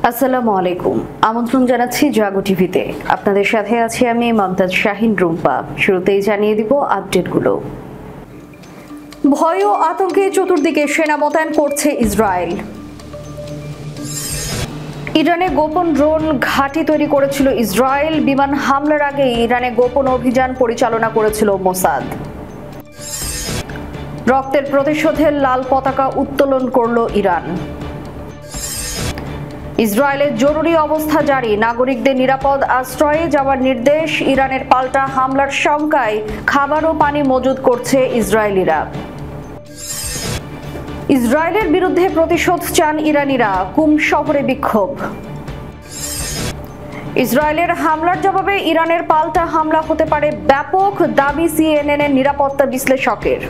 আসসালামু আলাইকুম। আমন্ত্রণ জানাচ্ছি জাগো টিভিতে। আপনাদের সাথে আছি আমি মমতাজ শাহিন রুম্পা। শুরুতেই জানিয়ে দিব আপডেটগুলো। ভয় ও আতঙ্কে চতুর্দিকে সেনা মোতায়েন করছে ইসরায়েল। ইরানে গোপন ড্রোন ঘাঁটি তৈরি করেছিল ইসরায়েল। বিমান হামলার আগে ইরানে গোপন অভিযান পরিচালনা করেছিল মোসাদ। রক্তের প্রতিশোধের লাল পতাকা উত্তোলন করল ইরান। ইসরায়েলের জরুরি অবস্থা জারি, নাগরিকদের নিরাপদ আশ্রয়ে যাওয়ার নির্দেশ। ইরানের পাল্টা হামলার শঙ্কায় খাবার ও পানি মজুত করছে ইসরায়েলিরা। ইসরায়েলের বিরুদ্ধে প্রতিশোধ চান ইরানিরা, কুম শহরে বিক্ষোভ। ইসরায়েলের হামলার জবাবে ইরানের পাল্টা হামলা হতে পারে ব্যাপক, দাবি সিএনএন-এর নিরাপত্তা বিশ্লেষকের।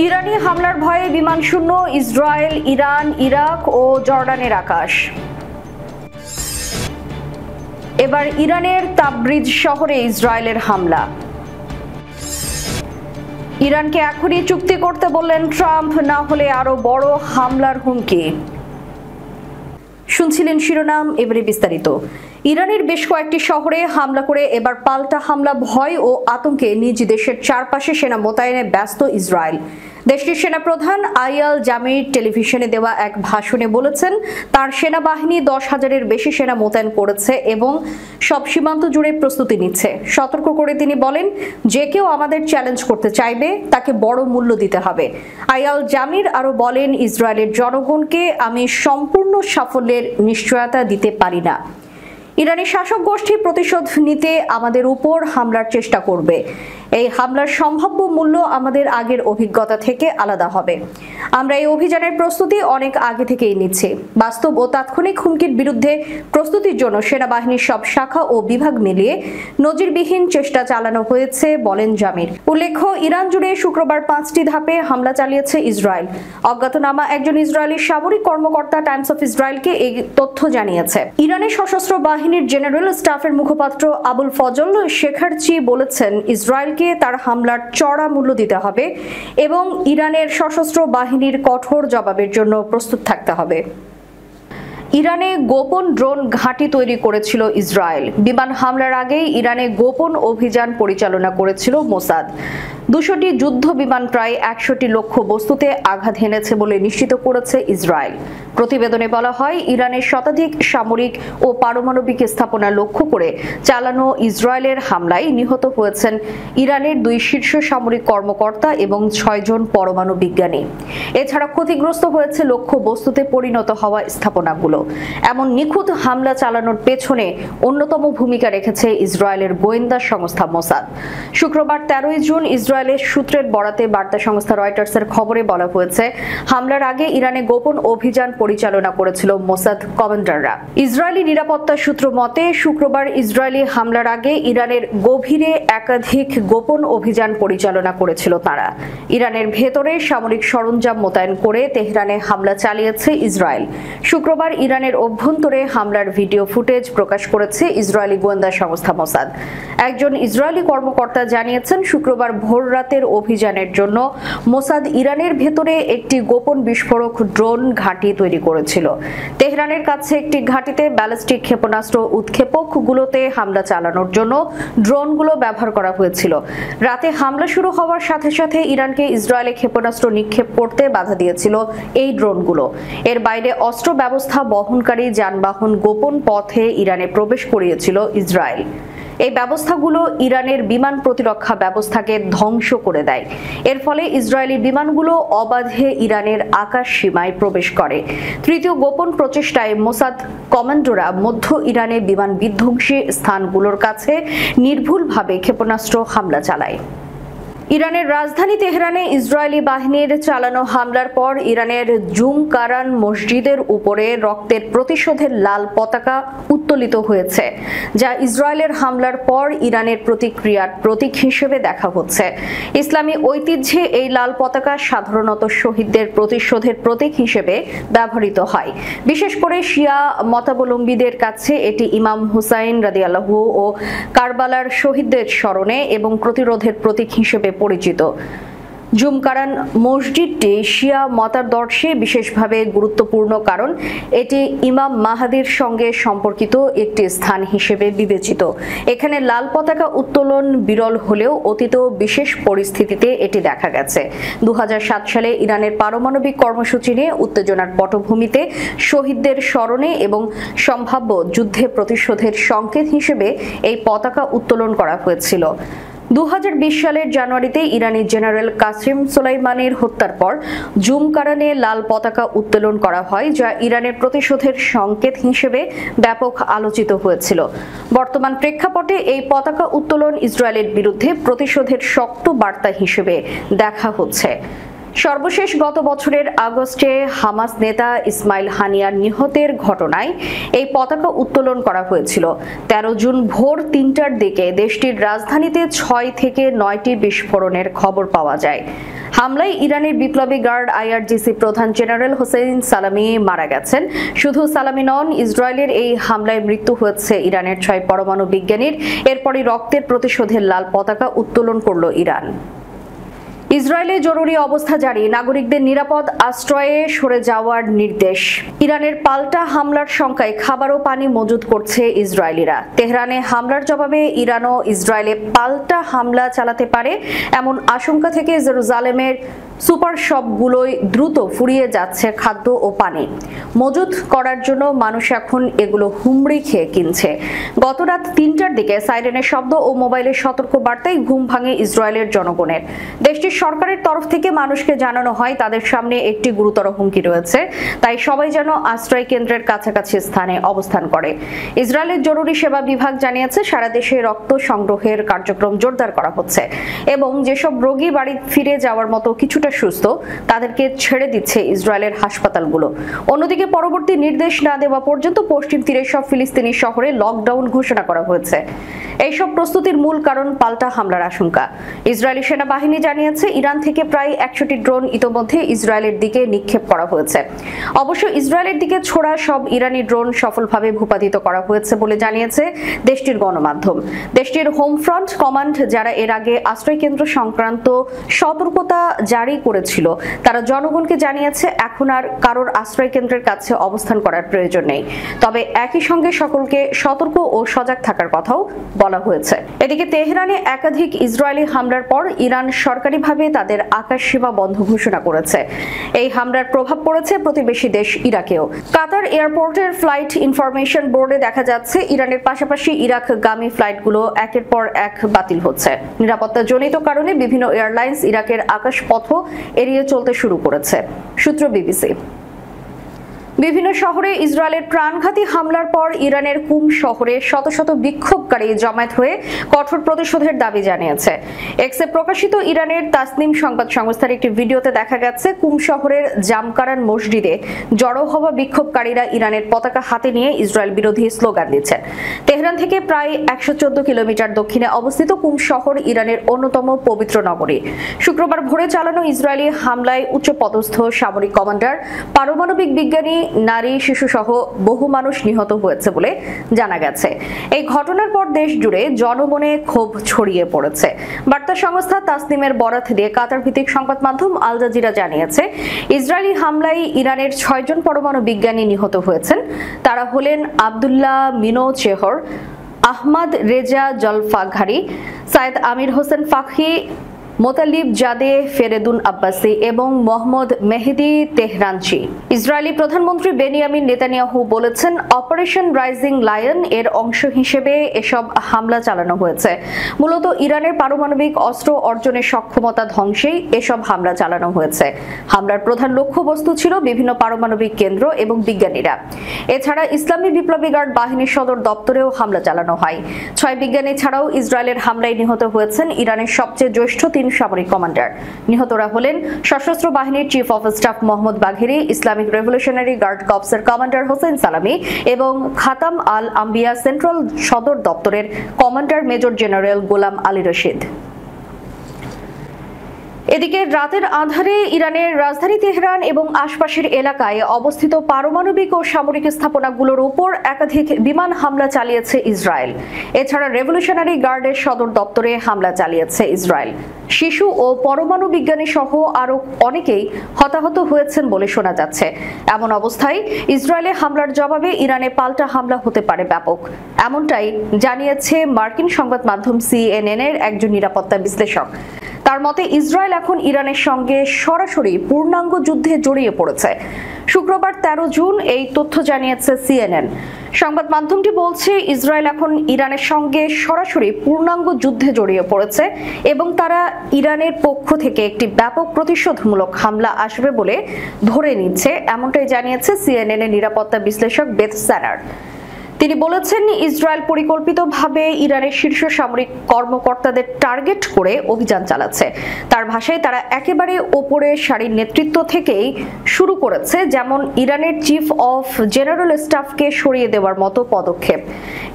ইরানি হামলার ভয়ে বিমান শূন্য ইসরায়েল, ইরান, ইরাক ও জর্ডানের আকাশ। এবার ইরানের তাবরিজ শহরে ইসরায়েলের হামলা। ইরানকে এখনই চুক্তি করতে বললেন ট্রাম্প, না হলে আরো বড় হামলার হুমকি। শুনছিলেন শিরোনাম, এবারে বিস্তারিত। ইরানের বেশ কয়েকটি শহরে হামলা করে এবার পাল্টা হামলা, ভয় ও আতঙ্কে নিজ দেশের চারপাশে সেনা মোতায়েনে ব্যস্ত ইসরায়েল। দেশটির সেনাপ্রধান আইয়াল জামির টেলিভিশনে দেওয়া এক ভাষণে বলেছেন, তার সেনাবাহিনী 10,000-এর বেশি সেনা মোতায়েন করেছে এবং সব সীমান্ত জুড়ে প্রস্তুতি নিচ্ছে। সতর্ক করে তিনি বলেন, যে কেউ আমাদের চ্যালেঞ্জ করতে চাইবে তাকে বড় মূল্য দিতে হবে। আইয়াল জামির আরো বলেন, ইসরায়েলের জনগণকে আমি সম্পূর্ণ সাফল্যের নিশ্চয়তা দিতে পারি না। ইরানি শাসক গোষ্ঠী প্রতিশোধ নিতে আমাদের উপর হামলার চেষ্টা করবে। এই হামলার সম্ভাব্য মূল্য আমাদের আগের অভিজ্ঞতা থেকে আলাদা হবে। আমরা এই অভিযানের প্রস্তুতি অনেক আগে থেকেই নিচ্ছি। বাস্তব ও তাৎক্ষণিক হুমকির বিরুদ্ধে প্রস্তুতির জন্য সেনাবাহিনীর সব শাখা ও বিভাগ মিলিয়ে নজিরবিহীন চেষ্টা চালানো হয়েছে, বলেন জামির। উল্লেখ্য, ইরান জুড়ে শুক্রবার 5টি ধাপে হামলা চালিয়েছে ইসরায়েল। অজ্ঞাতনামা একজন ইসরায়েলি সামরিক কর্মকর্তা টাইমস অফ ইসরায়েলকে এই তথ্য জানিয়েছে। ইরানের সশস্ত্র বাহিনীর জেনারেল স্টাফের মুখপাত্র আবুল ফজল শেখারচি বলেছেন, ইসরায়েল তার হামলার চড়া মূল্য দিতে হবে এবং ইরানের সশস্ত্র বাহিনীর কঠোর জবাবের জন্য প্রস্তুত থাকতে হবে। ইরানে গোপন ড্রোন ঘাঁটি তৈরি করেছিল ইসরায়েল। বিমান হামলার আগেই ইরানে গোপন অভিযান পরিচালনা করেছিল মোসাদ। 200টি যুদ্ধ বিমান প্রায় 100টি লক্ষ্য বস্তুতে আঘাত হেনেছে বলে নিশ্চিত করেছে ইসরায়েল। প্রতিবেদনে বলা হয়, ইরানের শতাধিক সামরিক ও পারমাণবিক স্থাপনা লক্ষ্য করে চালানো ইসরায়েলের হামলায় নিহত হয়েছেন ইরানের 2 শীর্ষ সামরিক কর্মকর্তা এবং 6 জন পরমাণু বিজ্ঞানী। এছাড়া ক্ষতিগ্রস্ত হয়েছে লক্ষ্য বস্তুতে পরিণত হওয়া স্থাপনাগুলো। এমন নিখুঁত হামলা চালানোর পেছনে অন্যতম ভূমিকা রেখেছে ইসরায়েলের গোয়েন্দা সংস্থা মোসাদ। শুক্রবার 13 জুন ইসরায়েলের সূত্রের বরাতে বার্তা সংস্থা রয়টার্সের খবরে বলা হয়েছে, হামলার আগে ইরানে গোপন অভিযান পরিচালনা করেছিল মোসাদ কমান্ডাররা। ইসরায়েলি নিরাপত্তা সূত্র মতে, শুক্রবার ইসরায়েলি হামলার আগে ইরানের গভীরে একাধিক গোপন অভিযান পরিচালনা করেছিল তারা। ইরানের ভেতরে সামরিক সরঞ্জাম মোতায়েন করে তেহরানে হামলা চালিয়েছে ইসরায়েল। শুক্রবার ইরানের অভ্যন্তরে হামলার ভিডিও ফুটেজ প্রকাশ করেছে ইসরায়েলি গোয়েন্দা সংস্থা মোসাদ। একজন ইসরায়েলি কর্মকর্তা জানিয়েছেন, শুক্রবার ভোর রাতের অভিযানের জন্য মোসাদ ইরানের ভেতরে একটি গোপন বিস্ফোরক ড্রোন ঘাঁটি তৈরি করেছিল। তেহরানের কাছে একটি ঘাঁটিতে ব্যালিস্টিক ক্ষেপণাস্ত্র উৎক্ষেপকগুলোতে হামলা চালানোর জন্য ড্রোনগুলো ব্যবহার করা হয়েছিল। রাতে হামলা শুরু হওয়ার সাথে সাথে ইরানকে ইসরায়েলে ক্ষেপণাস্ত্র নিক্ষেপ করতে বাধা দিয়েছিল এই ড্রোনগুলো। এর বাইরে অস্ত্র ব্যবস্থা বহনকারী যানবাহন গোপন পথে ইরানে প্রবেশ করিয়েছিল ইসরায়েল। এই ব্যবস্থাগুলো ইরানের বিমান প্রতিরক্ষা ব্যবস্থাকে ধ্বংস করে দেয়। এর ফলে ইসরায়েলি বিমানগুলো অবাধে ইরানের আকাশ সীমায় প্রবেশ করে। তৃতীয় গোপন প্রচেষ্টায় মোসাদ কমান্ডোরা মধ্য ইরানে বিমান বিধ্বংসী স্থানগুলোর কাছে নির্ভুলভাবে ক্ষেপণাস্ত্র হামলা চালায়। ইরানের রাজধানী তেহরানে ইসরায়েলি বাহিনীর চালানো হামলার পর ইরানের জুমকারান মসজিদের উপরে রক্তের প্রতিশোধের লাল পতাকা উত্তোলিত হয়েছে, যা ইসরায়েলের হামলার পর ইরানের প্রতিক্রিয়ার প্রতীক হিসেবে দেখা হচ্ছে। ইসলামী ঐতিহ্যে এই লাল পতাকা সাধারণত শহীদদের প্রতিশোধের প্রতীক হিসেবে ব্যবহৃত হয়। বিশেষ করে শিয়া মতাবলম্বীদের কাছে এটি ইমাম হুসাইন রাদিয়াল্লাহু ও কারবালার শহীদদের স্মরণে এবং প্রতিরোধের প্রতীক হিসেবে পরিচিত। জুমকারান মসজিদটি শিয়া মতাদর্শে বিশেষভাবে গুরুত্বপূর্ণ, কারণ এটি ইমাম মাহাদির সঙ্গে সম্পর্কিত একটি স্থান হিসেবে বিবেচিত। এখানে লাল পতাকা উত্তোলন বিরল হলেও অতীত বিশেষ পরিস্থিতিতে এটি দেখা গেছে। 2007 সালে ইরানের পারমাণবিক কর্মসূচি নিয়ে উত্তেজনার পটভূমিতে শহীদদের স্মরণে এবং সম্ভাব্য যুদ্ধে প্রতিশোধের সংকেত হিসেবে এই পতাকা উত্তোলন করা হয়েছিল। 2020 সালের জানুয়ারিতে ইরানি জেনারেল কাসেম সোলাইমানির হত্যার পর জুমকারানে লাল পতাকা উত্তোলন করা হয়, যা ইরানের প্রতিশোধের সংকেত হিসেবে ব্যাপক আলোচিত হয়েছিল। বর্তমান প্রেক্ষাপটে এই পতাকা উত্তোলন ইসরায়েলের বিরুদ্ধে প্রতিশোধের শক্ত বার্তা হিসেবে দেখা হচ্ছে। সর্বশেষ গত বছরের আগস্টে হামাস নেতা ইসমাইল হানিয়ার নিহতের ঘটনায় এই পতাকা উত্তোলন করা হয়েছিল। 13 জুন ভোর 3টার দিকে দেশটির রাজধানীতে 6 থেকে 9টি বিস্ফোরণের খবর পাওয়া যায়। হামলায় ইরানের বিপ্লবী গার্ড আইআরজিসি প্রধান জেনারেল হোসেইন সালামি মারা গেছেন। শুধু সালামি নন, ইসরায়েলের এই হামলায় মৃত্যু হয়েছে ইরানের 6 পরমাণু বিজ্ঞানীর। এরপরই রক্তের প্রতিশোধের লাল পতাকা উত্তোলন করল ইরান। ইসরায়েলে জরুরি অবস্থা জারি, নাগরিকদের নিরাপদ আশ্রয়ে সরে যাওয়ার নির্দেশ। ইরানের পাল্টা হামলার শঙ্কায় খাবার ও পানি মজুত করছে ইসরায়েলিরা। তেহরানে হামলার জবাবে ইরানও ইসরায়েলে পাল্টা হামলা চালাতে পারে এমন আশঙ্কা থেকে জেরুজালেমের সুপার শপগুলোয় দ্রুত ফুরিয়ে যাচ্ছে খাদ্য ও পানি। মজুত করার জন্য মানুষ এখন এগুলো হুমড়ি খেয়ে কিনছে। গত রাত 3টার দিকে সাইরেনের শব্দ ও মোবাইলের সতর্ক বার্তায় ঘুম ভাঙে ইসরায়েলের জনগণের। দেশটির সরকারের তরফ থেকে মানুষকে জানানো হয় তাদের সামনে একটি গুরুতর হুমকি রয়েছে, তাই সবাই যেন আশ্রয় কেন্দ্রের কাছাকাছি স্থানে অবস্থান করে। ইসরায়েলের জরুরি সেবা বিভাগ জানিয়েছে সারা দেশে রক্ত সংগ্রহের কার্যক্রম জোরদার করা হচ্ছে এবং যেসব রোগী বাড়ি ফিরে যাওয়ার মতো কিছুটা সুস্থ তাদেরকে ছেড়ে দিচ্ছে ইসরায়েলের হাসপাতালগুলো। অন্যদিকে পরবর্তী নির্দেশ না দেওয়া পর্যন্ত পশ্চিম তীরের সব ফিলিস্তিনি শহরে লকডাউন ঘোষণা করা হয়েছে। এইসব প্রস্তুতির মূল কারণ পাল্টা হামলার আশঙ্কা। ইসরায়েলি সেনাবাহিনী জানিয়েছে ইরান থেকে প্রায় 100টি ড্রোন ইতোমধ্যে ইসরায়েলের দিকে নিক্ষেপ করা হয়েছে। অবশ্য ইসরায়েলের দিকে ছোড়া সব ইরানি ড্রোন সফলভাবে ভূপাতিত করা হয়েছে বলে জানিয়েছে দেশটির গণমাধ্যম। দেশটির হোম ফ্রন্ট কমান্ড, যারা এর আগে আশ্রয়কেন্দ্র সংক্রান্ত সতর্কতা জারি করেছিল, তারা জনগণকে জানিয়েছে এখন আর কারোর আশ্রয় কেন্দ্রের কাছে অবস্থান করার প্রয়োজন নেই। তবে একই সঙ্গে সকলকে সতর্ক ও সজাগ থাকার কথাও বলা হয়েছে। এদিকে তেহরানে একাধিক ইসরায়েলি হামলার পর ইরান সরকারিভাবে তাদের আকাশ সীমা বন্ধ ঘোষণা করেছে। এই হামলার প্রভাব পড়েছে প্রতিবেশী দেশ ইরাকেও। কাতার এয়ারপোর্টের ফ্লাইট ইনফরমেশন বোর্ডে দেখা যাচ্ছে ইরানের পাশাপাশি ইরাকগামী ফ্লাইটগুলো একের পর এক বাতিল হচ্ছে। নিরাপত্তাজনিত কারণে বিভিন্ন এয়ারলাইন্স ইরাকের আকাশপথ এড়িয়ে চলতে শুরু করেছে। সূত্র বিবিসি। বিভিন্ন শহরে ইসরায়েলের প্রাণঘাতী হামলার পর ইরানের কুম শহরে শত শত বিক্ষোভকারী জমায়েত হয়ে কঠোর প্রতিশোধের দাবি জানিয়েছে। এক্সে প্রকাশিত ইরানের তাসনিম সংবাদ সংস্থার একটি ভিডিওতে দেখা গেছে কুম শহরের জামকারান মসজিদে জড়ো হওয়া বিক্ষোভকারীরা ইরানের পতাকা হাতে নিয়ে ইসরায়েল বিরোধী স্লোগান দিচ্ছেন। তেহরান থেকে প্রায় 114 কিলোমিটার দক্ষিণে অবস্থিত কুম শহর ইরানের অন্যতম পবিত্র নগরী। শুক্রবার ভোরে চালানো ইসরায়েলি হামলায় উচ্চপদস্থ সামরিক কমান্ডার, পারমাণবিক বিজ্ঞানী, নারী, শিশু সহ বহু মানুষ নিহত হয়েছে বলে জানা গেছে। এই ঘটনার পর দেশ জুড়ে জনমনে ক্ষোভ ছড়িয়ে পড়েছে। বার্তা সংস্থা তাসনিমের বরাত দিয়ে কাতার ভিত্তিক সংবাদ মাধ্যম আল জাজিরা জানিয়েছে ইসরায়েলি হামলায় ইরানের 6 জন পরমাণু বিজ্ঞানী নিহত হয়েছেন। তারা হলেন আব্দুল্লাহ মিনো চেহর, আহমদ রেজা জলফাঘারি, সাইদ আমির হোসেন ফাখি, মোতালিব জাদে ফেরেদুন আব্বাসি এবং মোহাম্মদ মেহেদি তেহরানচি। ইসরায়েলি প্রধানমন্ত্রী বেনিয়ামিন নেতানিয়াহু বলেছেন অপারেশন রাইজিং লায়ন এর অংশ হিসেবে এসব হামলা চালানো হয়েছে। মূলত ইরানের পারমাণবিক অস্ত্র অর্জনের সক্ষমতা ধ্বংসেই এসব হামলা চালানো হয়েছে। হামলার প্রধান লক্ষ্যবস্তু ছিল বিভিন্ন পারমাণবিক কেন্দ্র এবং বিজ্ঞানীরা। এছাড়া ইসলামী বিপ্লবী গার্ড বাহিনীর সদর দপ্তরেও হামলা চালানো হয়। 6 বিজ্ঞানী ছাড়াও ইসরায়েলের হামলায় নিহত হয়েছেন ইরানের সবচেয়ে জ্যেষ্ঠ 3 সামরিক কমান্ডার। নিহতরা হলেন সশস্ত্র বাহিনীর chief of staff Mohammad Bagheri, Islamic revolutionary guard কর্পসের কমান্ডার হোসেন সালামি এবং খাতাম আল আম্বিয়া সেন্ট্রাল সদর দপ্তরের commander major general Gholam Ali Rashid. এদিকে রাতের আঁধারে ইরানের রাজধানী তেহরান এবং আশপাশের এলাকায় অবস্থিত পারমাণবিক ও সামরিক স্থাপনাগুলোর উপর একাধিক বিমান হামলা চালিয়েছে ইসরায়েল। এছাড়া রেভলিউশনারি গার্ডের সদর দপ্তরে হামলা চালিয়েছে ইসরায়েল। শিশু ও পরমাণু বিজ্ঞানী সহ আরও অনেকেই হতাহত হয়েছেন বলে শোনা যাচ্ছে। এমন অবস্থায় ইসরায়েলে হামলার জবাবে ইরানে পাল্টা হামলা হতে পারে ব্যাপক, এমনটাই জানিয়েছে মার্কিন সংবাদ মাধ্যম CNN এর একজন নিরাপত্তা বিশ্লেষক। তার মতে ইসরায়েল এখন ইরানের সঙ্গে সরাসরি পূর্ণাঙ্গ যুদ্ধে জড়িয়ে পড়েছে। শুক্রবার 13 জুন এই তথ্য জানিয়েছে CNN। সংবাদ মাধ্যমটি বলছে ইসরায়েল এখন ইরানের সঙ্গে সরাসরি পূর্ণাঙ্গ যুদ্ধে জড়িয়ে পড়েছে এবং তারা ইরানের পক্ষ থেকে একটি ব্যাপক প্রতিশোধমূলক হামলা আসবে বলে ধরে নিচ্ছে, এমনটাই জানিয়েছে CNN এর নিরাপত্তা বিশ্লেষক বেথ স্যানার। তিনি বলেছেন ইসরায়েল পরিকল্পিতভাবে ইরানের শীর্ষ সামরিক কর্মকর্তাদের টার্গেট করে অভিযান চালাচ্ছে। তার ভাষায় তারা একেবারে ওপরের সারির নেতৃত্ব থেকেই শুরু করেছে, যেমন ইরানের চিফ অফ জেনারেল স্টাফকে সরিয়ে দেওয়ার মতো পদক্ষেপ।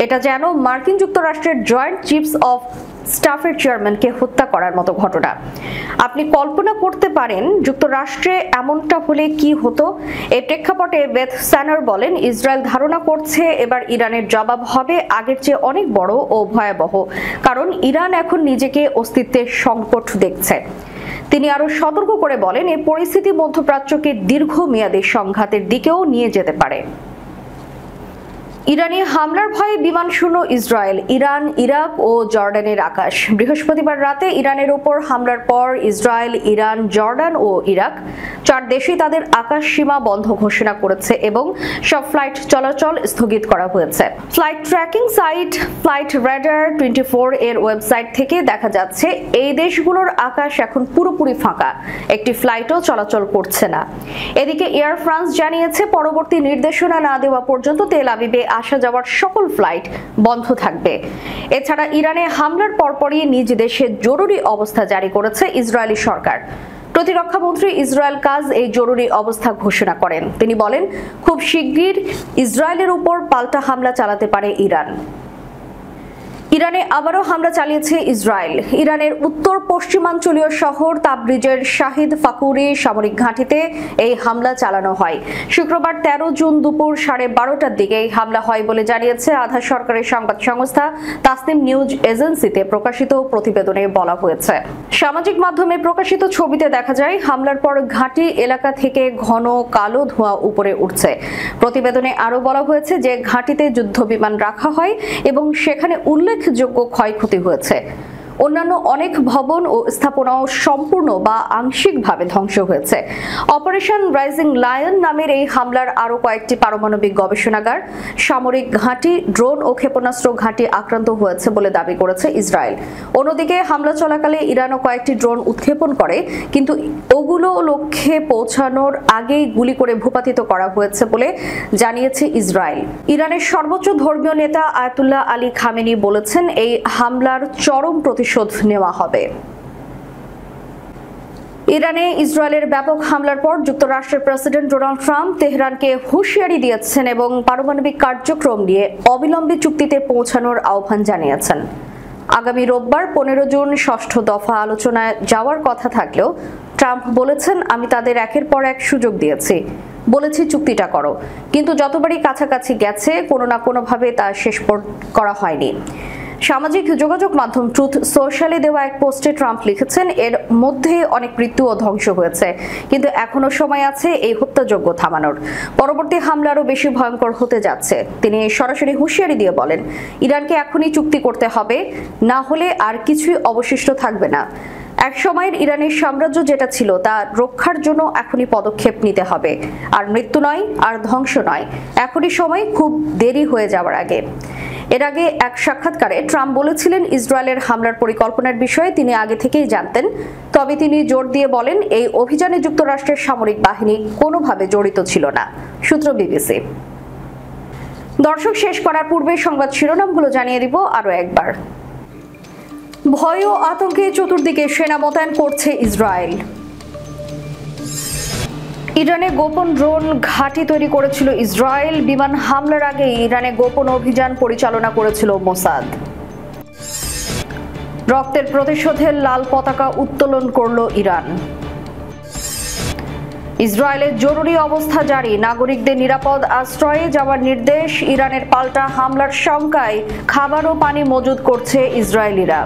এটা যেন মার্কিন যুক্তরাষ্ট্রের জয়েন্ট চিফস অফ স্টাফের চেয়ারম্যানকে হত্যা করার মতো ঘটনা। আপনি কল্পনা করতে পারেন যুক্তরাষ্ট্রে এমনটা হলে কি হতো। এই প্রেক্ষাপটে বেথ স্যানার বলেন ইসরায়েল ধারণা করছে এবার ইরানের জবাব হবে আগের চেয়ে অনেক বড় ও ভয়াবহ, কারণ ইরান এখন নিজেকে অস্তিত্বের সংকট দেখছে। তিনি আরো সতর্ক করে বলেন এই পরিস্থিতি মধ্যপ্রাচ্যকে দীর্ঘমেয়াদী সংঘাতের দিকেও নিয়ে যেতে পারে। ইরানি হামলার ভয়ে বিমান শূন্য ইসরায়েল, ইরান, ইরাক ও জর্ডানের আকাশ। বৃহস্পতিবার রাতে ইরানের উপর হামলার পর ইসরায়েল, ইরান, জর্ডান ও ইরাক 4 দেশই তাদের আকাশ সীমা বন্ধ ঘোষণা করেছে এবং সব ফ্লাইট চলাচল স্থগিত করা হয়েছে। Flight tracking site flight radar 24 এর ওয়েবসাইট থেকে দেখা যাচ্ছে এই দেশগুলোর আকাশ এখন পুরোপুরি ফাঁকা, একটি ফ্লাইটও চলাচল করছে না। এদিকে এয়ার ফ্রান্স জানিয়েছে পরবর্তী নির্দেশনা না দেওয়া পর্যন্ত তেল আবিবে আসা যাওয়ার সকল ফ্লাইট বন্ধ থাকবে। এছাড়া ইরানে হামলার পরপরই নিজ দেশে জরুরি অবস্থা জারি করেছে ইসরায়েলি সরকার। প্রতিরক্ষা মন্ত্রী ইসরায়েল কাজ এই জরুরি অবস্থা ঘোষণা করেন। তিনি বলেন খুব শিগগির ইসরায়েলের উপর পাল্টা হামলা চালাতে পারে ইরান। ইরানে আবারও হামলা চালিয়েছে ইসরায়েল। ইরানের উত্তর পশ্চিমাঞ্চলীয় শহর তাবরিজের শাহিদ ফাকুরি সামরিক ঘাঁটিতে এই হামলা চালানো হয়। শুক্রবার 13 জুন দুপুর 12:30টার দিকে এই হামলা হয় বলে জানিয়েছে আধা সরকারি সংবাদ সংস্থা তাসনিম নিউজ এজেন্সিতে প্রকাশিত প্রতিবেদনে বলা হয়েছে। সামাজিক মাধ্যমে প্রকাশিত ছবিতে দেখা যায় হামলার পর ঘাঁটি এলাকা থেকে ঘন কালো ধোঁয়া উপরে উঠছে। প্রতিবেদনে আরো বলা হয়েছে যে ঘাঁটিতে যুদ্ধবিমান রাখা হয় এবং সেখানে উল্লেখযোগ্য ক্ষয়ক্ষতি হয়েছে। অন্যান্য অনেক ভবন ও স্থাপনাও সম্পূর্ণ বা আংশিকভাবে ধ্বংস হয়েছে। অপারেশন রাইজিং লায়ন নামের এই হামলার আরও কয়েকটি পারমাণবিক গবেষণাগার, সামরিক ঘাঁটি, ড্রোন ও ক্ষেপণাস্ত্র ঘাঁটি আক্রান্ত হয়েছে বলে দাবি করেছে ইসরায়েল। অন্যদিকে হামলা চলাকালে ইরানও কয়েকটি ড্রোন উৎক্ষেপণ করে, কিন্তু ওগুলো লক্ষ্যে পৌঁছানোর আগেই গুলি করে ভূপাতিত করা হয়েছে বলে জানিয়েছে ইসরায়েল। ইরানের সর্বোচ্চ ধর্মীয় নেতা আয়াতুল্লাহ আলী খামেনি বলেছেন এই হামলার চরম প্রতিশোধ নেওয়া হবে। ইরানে ইসরায়েলের ব্যাপক হামলার পর যুক্তরাষ্ট্রের প্রেসিডেন্ট ডোনাল্ড ট্রাম্প তেহরানকে হুঁশিয়ারি দিয়েছেন এবং পারমাণবিক কার্যক্রম নিয়ে অবিলম্বে চুক্তিতে পৌঁছানোর আহ্বান জানিয়েছেন। আগামী রোববার 15 জুন ষষ্ঠ দফা আলোচনায় যাওয়ার কথা থাকলেও ট্রাম্প বলেছেন আমি তাদের একের পর এক সুযোগ দিয়েছি, বলেছি চুক্তিটা করো, কিন্তু যতবারই কাছাকাছি গেছে কোনো না কোনোভাবে তা শেষ করা হয়নি। সামাজিক যোগাযোগ মাধ্যম ট্রুথ সোশ্যালে দেওয়া এক পোস্টে ট্রাম্প লিখেছেন এর মধ্যে অনেক মৃত্যু ও ধ্বংস হয়েছে, কিন্তু এখনো সময় আছে এই হত্যাযজ্ঞ থামানোর। পরবর্তী হামলা আরও বেশি ভয়ঙ্কর হতে যাচ্ছে। তিনি সরাসরি হুঁশিয়ারি দিয়ে বলেন ইরানকে এখনই চুক্তি করতে হবে, না হলে আর কিছুই অবশিষ্ট থাকবে না। এক সময়ের ইরানের সাম্রাজ্য যেটা ছিল তা রক্ষার জন্য এখনই পদক্ষেপ নিতে হবে, আর মৃত্যু নয়, আর ধ্বংস নয়, এখনই সময়, খুব দেরি হয়ে যাওয়ার আগে। এর আগে এক সাক্ষাৎকারে ট্রাম্প বলেছিলেন ইসরায়েলের হামলার পরিকল্পনার বিষয়ে তিনি আগে থেকেই জানতেন, তবে তিনি জোর দিয়ে বলেন এই অভিযানে যুক্তরাষ্ট্রের সামরিক বাহিনী কোনোভাবে জড়িত ছিল না। সূত্র বিবিসি। দর্শক, শেষ করার পূর্বে সংবাদ শিরোনামগুলো জানিয়ে দিব আরো একবার। ভয় ও আতঙ্কে চতুর্দিকে সেনা মোতায়েন করছে ইসরায়েল। ইরানে গোপন ড্রোন ঘাঁটি তৈরি করেছিল ইসরায়েল। বিমান হামলার আগে ইরানে গোপন অভিযান পরিচালনা করেছিল মোসাদ। রক্তের প্রতিশোধের লাল পতাকা উত্তোলন করল ইরান। ইসরায়েলের জরুরি অবস্থা জারি, নাগরিকদের নিরাপদ আশ্রয়ে যাওয়ার নির্দেশ। ইরানের পাল্টা হামলার শঙ্কায় খাবার ও পানি মজুত করছে ইসরায়েলিরা।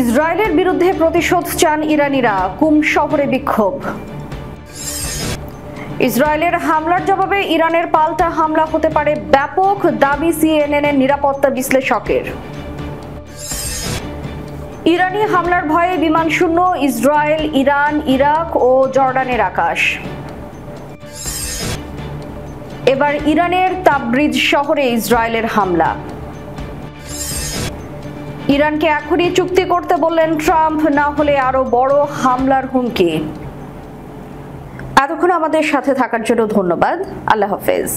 ইসরায়েলের বিরুদ্ধে প্রতিশোধ চান ইরানিরা, কুম শহরে বিক্ষোভ। ইসরায়েলের হামলার জবাবে ইরানের পাল্টা হামলা হতে পারে ব্যাপক, দাবি সিএনএনের নিরাপত্তা বিশ্লেষকের। ইরানি হামলার ভয়ে বিমান শূন্য ইসরায়েল, ইরান, ইরাক ও জর্ডানের আকাশ। এবার ইরানের তাবরিজ শহরে ইসরায়েলের হামলা। ইরানকে এখনই চুক্তি করতে বললেন ট্রাম্প, না হলে আরো বড় হামলার হুমকি। এতক্ষণ আমাদের সাথে থাকার জন্য ধন্যবাদ। আল্লাহ হাফেজ।